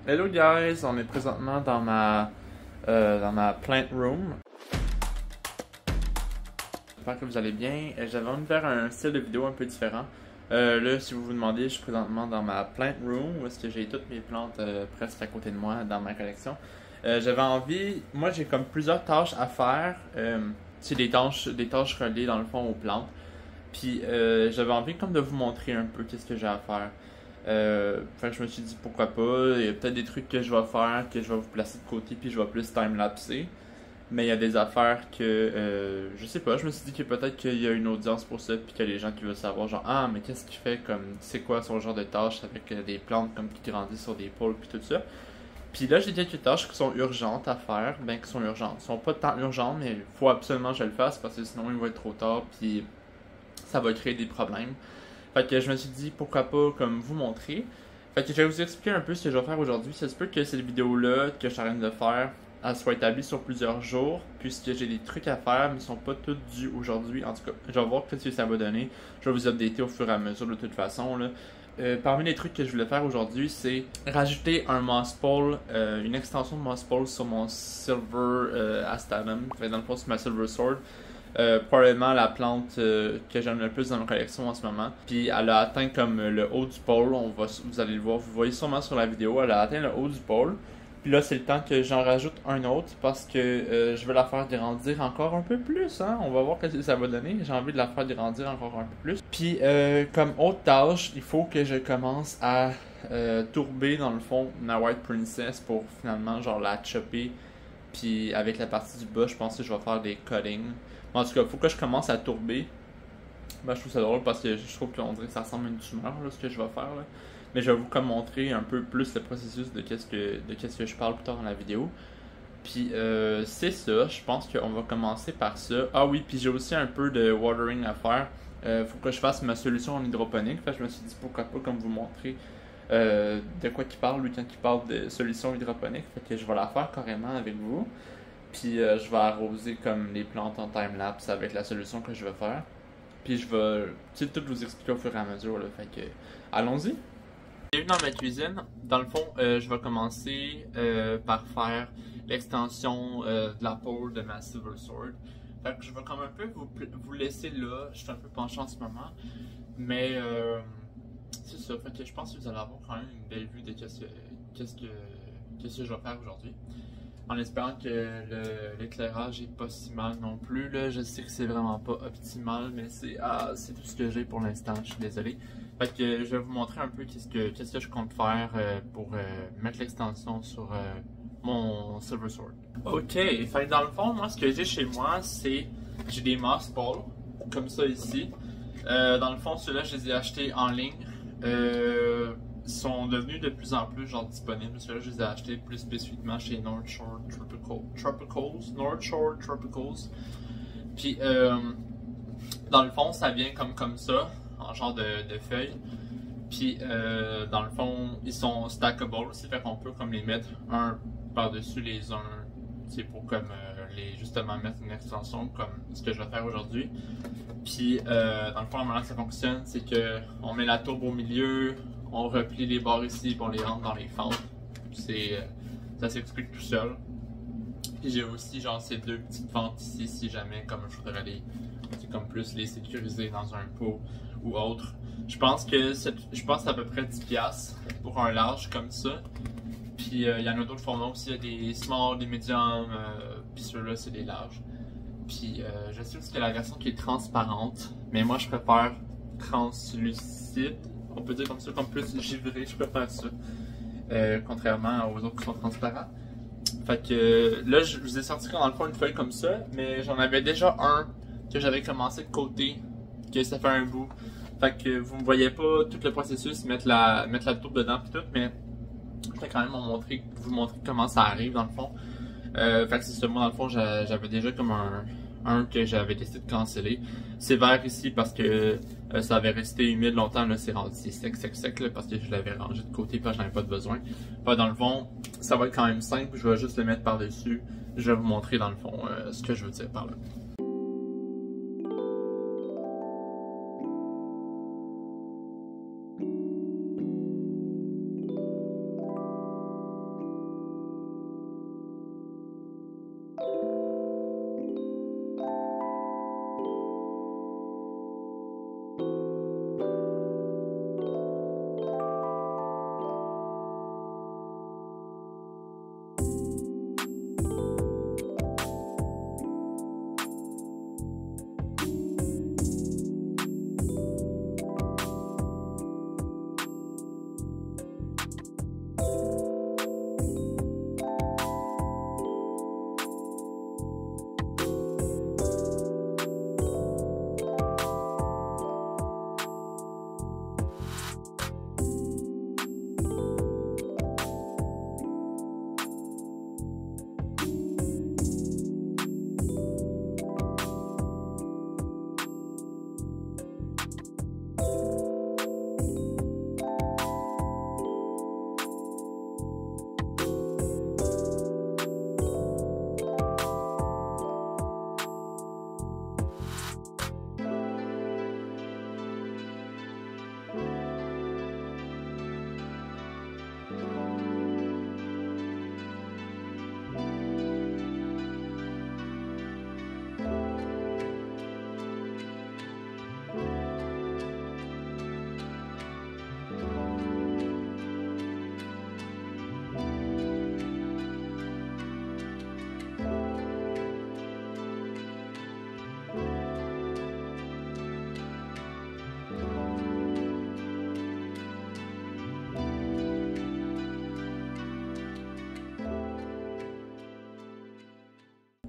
Hello guys, on est présentement dans ma plant room. J'espère que vous allez bien. J'avais envie de faire un style de vidéo un peu différent. Là, si vous vous demandez, je suis présentement dans ma plant room où est-ce que j'ai toutes mes plantes presque à côté de moi dans ma collection. J'avais envie, moi j'ai comme plusieurs tâches à faire. C'est des tâches reliées dans le fond aux plantes. Puis j'avais envie comme de vous montrer un peu qu'est-ce que j'ai à faire. Fait que je me suis dit pourquoi pas. Il y a peut-être des trucs que je vais faire que je vais vous placer de côté puis je vais plus time-lapser. Mais il y a des affaires que je sais pas, je me suis dit que peut-être qu'il y a une audience pour ça puis qu'il y a des gens qui veulent savoir genre ah mais qu'est-ce qu'il fait comme c'est quoi son genre de tâche avec des plantes comme qui grandissent sur des pôles puis tout ça. Puis là j'ai quelques tâches qui sont urgentes à faire, ben qui sont urgentes. Ils sont pas tant urgentes mais il faut absolument que je le fasse parce que sinon il va être trop tard puis ça va créer des problèmes. Fait que je me suis dit pourquoi pas comme vous montrer. Fait que je vais vous expliquer un peu ce que je vais faire aujourd'hui. Ça se peut que cette vidéo-là que je suis en train de faire, elle soit établie sur plusieurs jours, puisque j'ai des trucs à faire, mais ils sont pas tous dus aujourd'hui. En tout cas, je vais voir ce que ça va donner. Je vais vous updater au fur et à mesure de toute façon. Là. Parmi les trucs que je voulais faire aujourd'hui, c'est rajouter un moss pole, une extension de moss pole sur mon silver astanum, dans le fond sur ma silver sword. Probablement la plante que j'aime le plus dans ma collection en ce moment. Puis elle a atteint comme le haut du pôle, vous allez le voir, vous voyez sûrement sur la vidéo, elle a atteint le haut du pôle. Puis là c'est le temps que j'en rajoute un autre parce que je veux la faire grandir encore un peu plus. Hein? On va voir ce que ça va donner, j'ai envie de la faire grandir encore un peu plus. Puis comme autre tâche, il faut que je commence à tourber dans le fond ma White Princess pour finalement genre la chopper. Puis avec la partie du bas, je pense que je vais faire des cuttings. En tout cas, il faut que je commence à tourber. Ben, je trouve ça drôle parce que je trouve qu'on dirait que ça ressemble à une tumeur, là, ce que je vais faire. Là. Mais je vais vous comme montrer un peu plus le processus de qu'est-ce que je parle plus tard dans la vidéo. Puis c'est ça, je pense qu'on va commencer par ça. Ah oui, puis j'ai aussi un peu de watering à faire. Faut que je fasse ma solution en hydroponique. Fait que je me suis dit pourquoi pas comme vous montrer de quoi il parle, lui, quand il parle de solution hydroponique. Fait que je vais la faire carrément avec vous. Puis je vais arroser comme les plantes en time-lapse avec la solution que je vais faire. Puis je vais tout vous expliquer au fur et à mesure. Là. Fait que allons-y. Bienvenue dans ma cuisine. Dans le fond, je vais commencer par faire l'extension de la pôle de ma Silver Sword. Fait que je vais comme un peu vous laisser là. Je suis un peu penché en ce moment. Mais c'est ça. Fait que je pense que vous allez avoir quand même une belle vue de qu'est-ce que je vais faire aujourd'hui. En espérant que l'éclairage est pas si mal non plus. Là. Je sais que c'est vraiment pas optimal, mais c'est tout ce que j'ai pour l'instant, je suis désolé. Fait que je vais vous montrer un peu qu'est-ce que je compte faire pour mettre l'extension sur mon Silver Sword. Ok, fait que dans le fond, moi ce que j'ai chez moi, c'est j'ai des moss balls, comme ça ici. Dans le fond, ceux-là, je les ai achetés en ligne. Sont devenus de plus en plus genre disponibles. Ceux-là, je les ai achetés plus spécifiquement chez North Shore Tropicals. Puis, dans le fond, ça vient comme ça, en genre de feuilles. Puis, dans le fond, ils sont stackable aussi, fait qu'on peut comme les mettre un par-dessus les uns. C'est pour comme justement mettre une extension comme ce que je vais faire aujourd'hui. Puis, dans le fond, la manière que ça fonctionne, c'est que on met la tourbe au milieu. On replie les barres ici et on les rentre dans les fentes. Ça s'explique tout seul. Puis j'ai aussi genre ces deux petites fentes ici si jamais comme je voudrais comme plus les sécuriser dans un pot ou autre. Je pense que c'est à peu près 10$ pour un large comme ça. Puis il y en a d'autres formats aussi, il y a des small, des medium, puis ceux-là c'est des larges. Puis je sais aussi qu'il y a la version qui est transparente, mais moi je préfère translucide. On peut dire comme ça, comme plus givré, je préfère ça. Contrairement aux autres qui sont transparents. Fait que là, je vous ai sorti dans le fond une feuille comme ça, mais j'en avais déjà un que j'avais commencé de côté, que ça fait un bout. Fait que vous ne voyez pas tout le processus, mettre la tourbe dedans et tout, mais je vais quand même vous montrer comment ça arrive dans le fond. Fait que c'est ça, moi dans le fond, j'avais déjà comme un que j'avais décidé de canceller. C'est vert ici parce que ça avait resté humide longtemps, là c'est rendu sec là, parce que je l'avais rangé de côté parce que j'en avais pas de besoin. Enfin, dans le fond, ça va être quand même simple, je vais juste le mettre par-dessus. Je vais vous montrer dans le fond ce que je veux dire par là.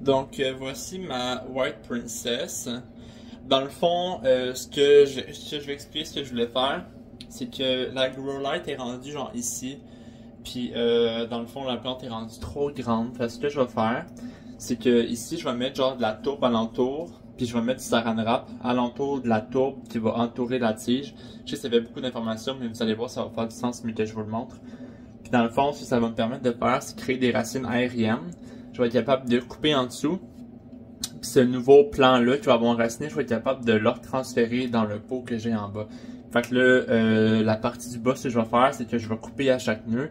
Donc voici ma White Princess. Dans le fond, ce que je vais expliquer, ce que je voulais faire, c'est que la grow light est rendue genre ici. Puis dans le fond, la plante est rendue trop grande. Fait que ce que je vais faire, c'est que ici, je vais mettre genre de la tourbe alentour. Puis je vais mettre du saran wrap alentour de la tourbe qui va entourer la tige. Je sais que ça fait beaucoup d'informations, mais vous allez voir, ça va faire du sens mieux que je vous le montre. Puis dans le fond, ce que ça va me permettre de faire, c'est créer des racines aériennes. Je vais être capable de couper en dessous. Puis ce nouveau plan-là qui va avoir enraciné, je vais être capable de le transférer dans le pot que j'ai en bas. Fait que là, la partie du bas, ce que je vais faire, c'est que je vais couper à chaque nœud.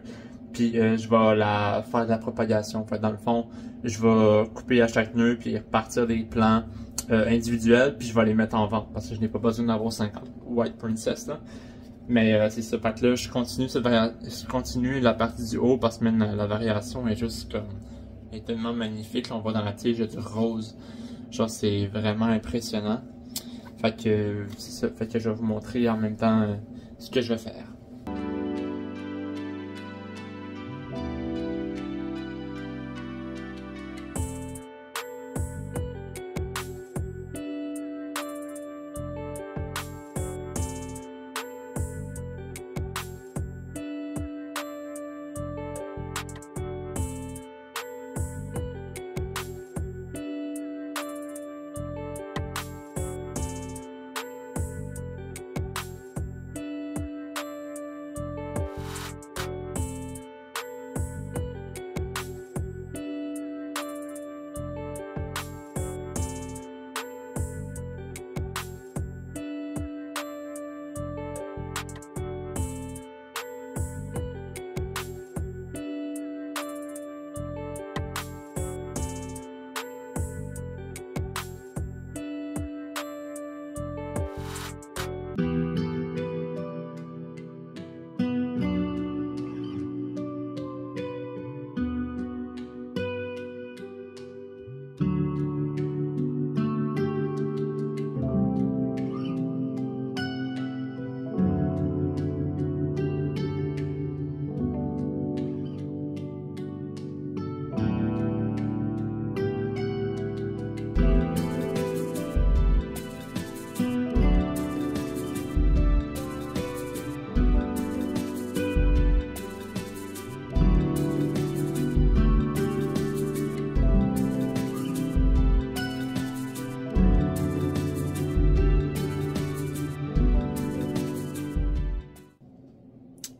Puis je vais faire de la propagation. Fait que dans le fond, je vais couper à chaque nœud, puis repartir des plants individuels, puis je vais les mettre en vente parce que je n'ai pas besoin d'avoir 50 White Princess là. Mais c'est ça, fait que là je continue la partie du haut parce que même la variation est juste comme est tellement magnifique. Là, on voit dans la tige du rose. Genre c'est vraiment impressionnant. Fait que c'est ça, fait que je vais vous montrer en même temps ce que je vais faire.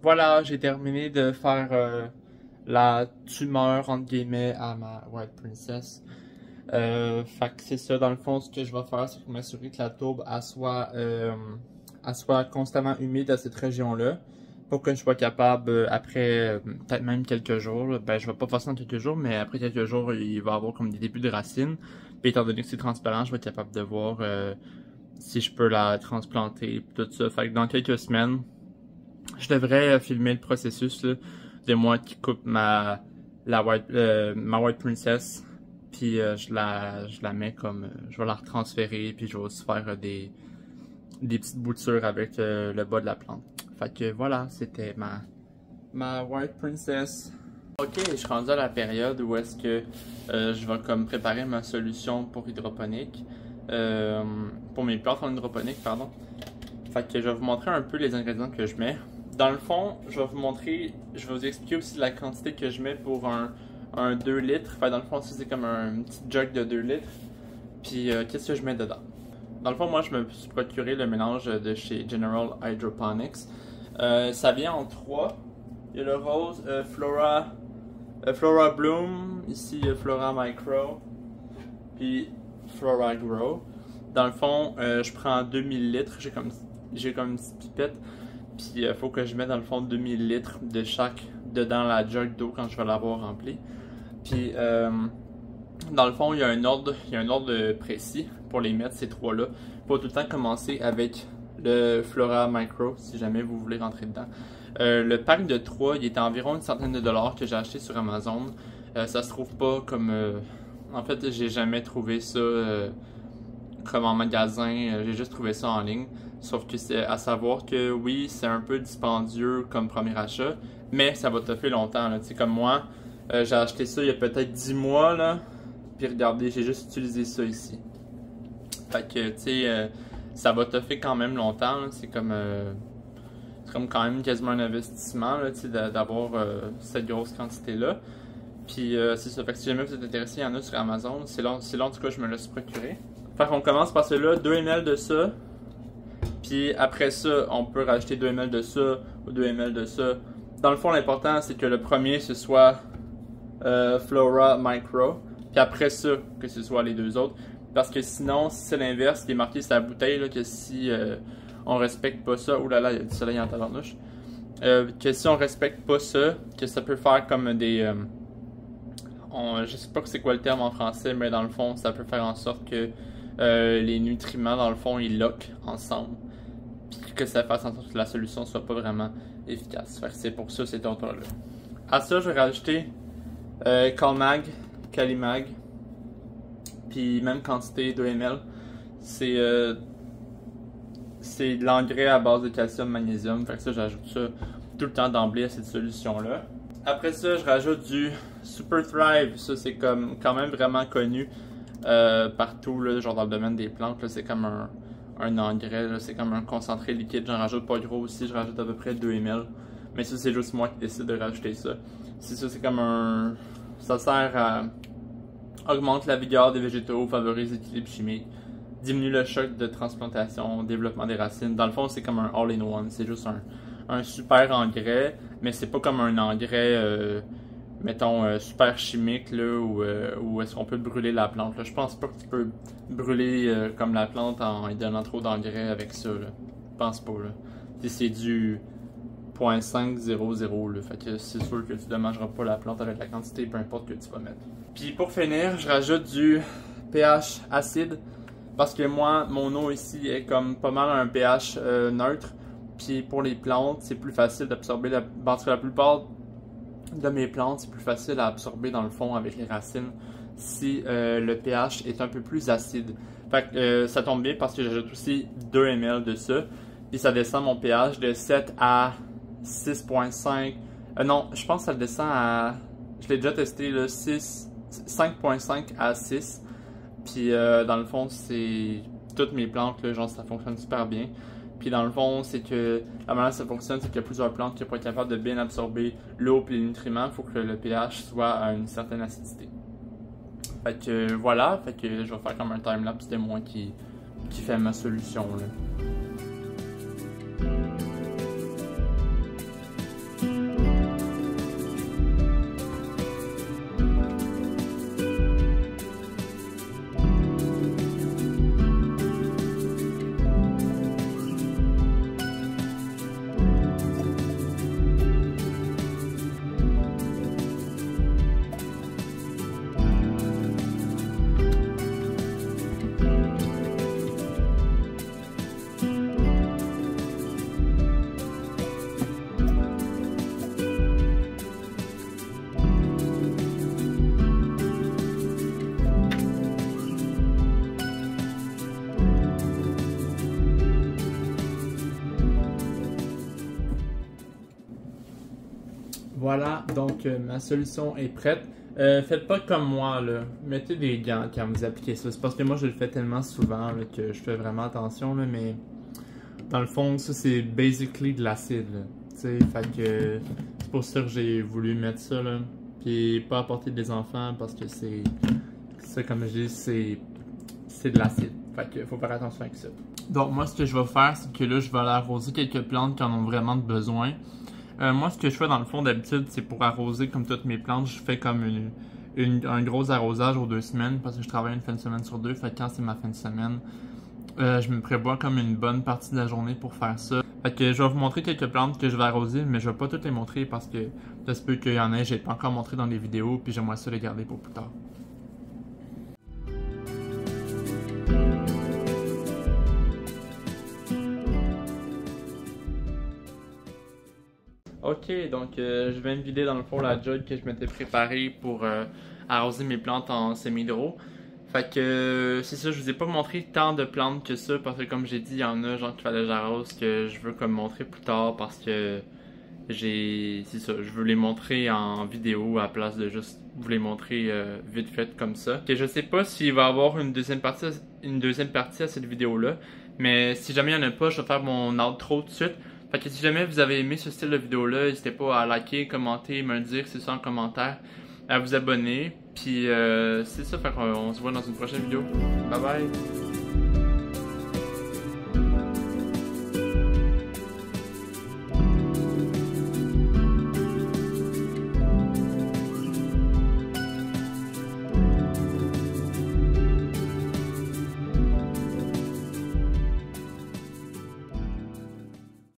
Voilà, j'ai terminé de faire la tumeur entre guillemets à ma White Princess. Fait que c'est ça, dans le fond, ce que je vais faire, c'est m'assurer que la tourbe elle soit constamment humide à cette région-là. Pour que je sois capable, après peut-être même quelques jours, là, ben je vais pas faire ça dans quelques jours, mais après quelques jours, il va y avoir comme des débuts de racines. Puis étant donné que c'est transparent, je vais être capable de voir si je peux la transplanter, tout ça. Fait que dans quelques semaines, je devrais filmer le processus là, de moi qui coupe ma White Princess, puis je la mets comme, je vais la retransférer, puis je vais aussi faire des petites boutures avec le bas de la plante. Fait que voilà, c'était ma White Princess. Ok, je suis rendu à la période où est-ce que je vais comme préparer ma solution pour hydroponique, pour mes plantes en hydroponique, pardon. Fait que je vais vous montrer un peu les ingrédients que je mets. Dans le fond, je vais vous expliquer aussi la quantité que je mets pour un 2 litres. Fait dans le fond, c'est comme un petit jug de 2 litres. Puis, qu'est-ce que je mets dedans? Dans le fond, moi, je me suis procuré le mélange de chez General Hydroponics. Ça vient en 3. Il y a le rose, Flora Bloom, ici Flora Micro, puis Flora Grow. Dans le fond, je prends 2000 litres, j'ai comme une petite pipette, puis il faut que je mette dans le fond 2000 litres de chaque dedans la jug d'eau quand je vais l'avoir remplie. Puis dans le fond, il y a un ordre précis pour les mettre, ces trois-là. Il faut tout le temps commencer avec le Flora Micro, si jamais vous voulez rentrer dedans. Le pack de 3, il est à environ une centaine de dollars que j'ai acheté sur Amazon. Ça se trouve pas comme... en fait, j'ai jamais trouvé ça comme en magasin. J'ai juste trouvé ça en ligne. Sauf que c'est à savoir que oui, c'est un peu dispendieux comme premier achat, mais ça va te faire longtemps. Tu sais, comme moi, j'ai acheté ça il y a peut-être 10 mois, là. Puis regardez, j'ai juste utilisé ça ici. Fait que, tu sais, ça va te faire quand même longtemps. C'est comme quand même quasiment un investissement d'avoir cette grosse quantité-là. Puis c'est ça. Fait que si jamais vous êtes intéressé, il y en a sur Amazon. C'est là en tout cas je me le suis procuré. Fait qu'on commence par celui-là, 2 ml de ça. Puis après ça, on peut rajouter 2 ml de ça ou 2 ml de ça. Dans le fond, l'important c'est que le premier ce soit Flora Micro. Puis après ça, que ce soit les deux autres. Parce que sinon, si c'est l'inverse, qui est marqué sur la bouteille, là, que si on respecte pas ça, oulala, il y a du soleil en tabarnouche. Que si on respecte pas ça, que ça peut faire comme des... je sais pas c'est quoi le terme en français, mais dans le fond, ça peut faire en sorte que les nutriments, dans le fond, ils lockent ensemble. Puis que ça fasse en sorte que la solution soit pas vraiment efficace. Fait que c'est pour ça, cet autre-là. À ça, je vais rajouter Calmag, Calimag. Puis même quantité, 2 ml. C'est de l'engrais à base de calcium, magnésium. Fait que ça, j'ajoute ça tout le temps d'emblée à cette solution-là. Après ça, je rajoute du Super Thrive. Ça, c'est comme quand même vraiment connu partout, là, genre dans le domaine des plantes. C'est comme un engrais, c'est comme un concentré liquide. J'en rajoute pas gros aussi, je rajoute à peu près 2 ml. Mais ça, c'est juste moi qui décide de rajouter ça. C'est comme un... Ça sert à... augmente la vigueur des végétaux, favorise l'équilibre chimique, diminue le choc de transplantation, développement des racines. Dans le fond, c'est comme un all-in-one. C'est juste un super engrais, mais c'est pas comme un engrais, mettons, super chimique, là, où est-ce qu'on peut brûler la plante. Là. Je pense pas que tu peux brûler comme la plante en lui donnant trop d'engrais avec ça. Là. Je pense pas. Là. C'est du 0.500, là. Fait que c'est sûr que tu dommageras pas la plante avec la quantité, peu importe que tu vas mettre. Puis pour finir, je rajoute du pH acide. Parce que moi, mon eau ici est comme pas mal un pH neutre. Puis pour les plantes, c'est plus facile d'absorber. Parce que la plupart de mes plantes, c'est plus facile à absorber dans le fond avec les racines si le pH est un peu plus acide. Fait que ça tombe bien parce que j'ajoute aussi 2 ml de ça. Puis ça descend mon pH de 7 à 6.5. Non, je pense que ça descend à... Je l'ai déjà testé, là, 5.5 à 6. Puis dans le fond, c'est toutes mes plantes, là, genre ça fonctionne super bien. Puis dans le fond, c'est que la manière dont ça fonctionne, c'est qu'il y a plusieurs plantes qui pour être capable de bien absorber l'eau et les nutriments, il faut que le pH soit à une certaine acidité. Fait que voilà, fait que je vais faire comme un timelapse de moi qui fait ma solution là. Voilà, donc ma solution est prête. Faites pas comme moi, là. Mettez des gants quand vous appliquez ça. C'est parce que moi, je le fais tellement souvent là, que je fais vraiment attention, là, mais dans le fond, ça, c'est basically de l'acide. Tu sais, fait que c'est pour ça que j'ai voulu mettre ça, là. Puis pas apporter des enfants parce que c'est... Ça, comme je dis, c'est de l'acide. Fait que faut faire attention avec ça. Donc, moi, ce que je vais faire, c'est que là, je vais aller arroser quelques plantes qui en ont vraiment besoin. Moi, ce que je fais dans le fond d'habitude, c'est pour arroser comme toutes mes plantes, je fais comme un gros arrosage aux 2 semaines parce que je travaille une fin de semaine sur 2. Fait que quand c'est ma fin de semaine, je me prévois comme une bonne partie de la journée pour faire ça. Fait que je vais vous montrer quelques plantes que je vais arroser, mais je vais pas toutes les montrer parce que ça se peut qu'il y en ait, j'ai pas encore montré dans les vidéos, puis j'aimerais ça les garder pour plus tard. Ok, donc je viens de vider dans le fond la jug que je m'étais préparé pour arroser mes plantes en semi-hydro. Fait que c'est ça, je vous ai pas montré tant de plantes que ça parce que comme j'ai dit, il y en a genre qu'il fallait que j'arrose que je veux comme montrer plus tard parce que c'est ça, je veux les montrer en vidéo à la place de juste vous les montrer vite fait comme ça. Et je sais pas s'il va y avoir une deuxième partie à cette vidéo-là, mais si jamais il n'y en a pas, je vais faire mon outro tout de suite. Fait que si jamais vous avez aimé ce style de vidéo-là, n'hésitez pas à liker, commenter, me le dire, c'est ça en commentaire, à vous abonner. Puis c'est ça, fait qu'on se voit dans une prochaine vidéo. Bye bye!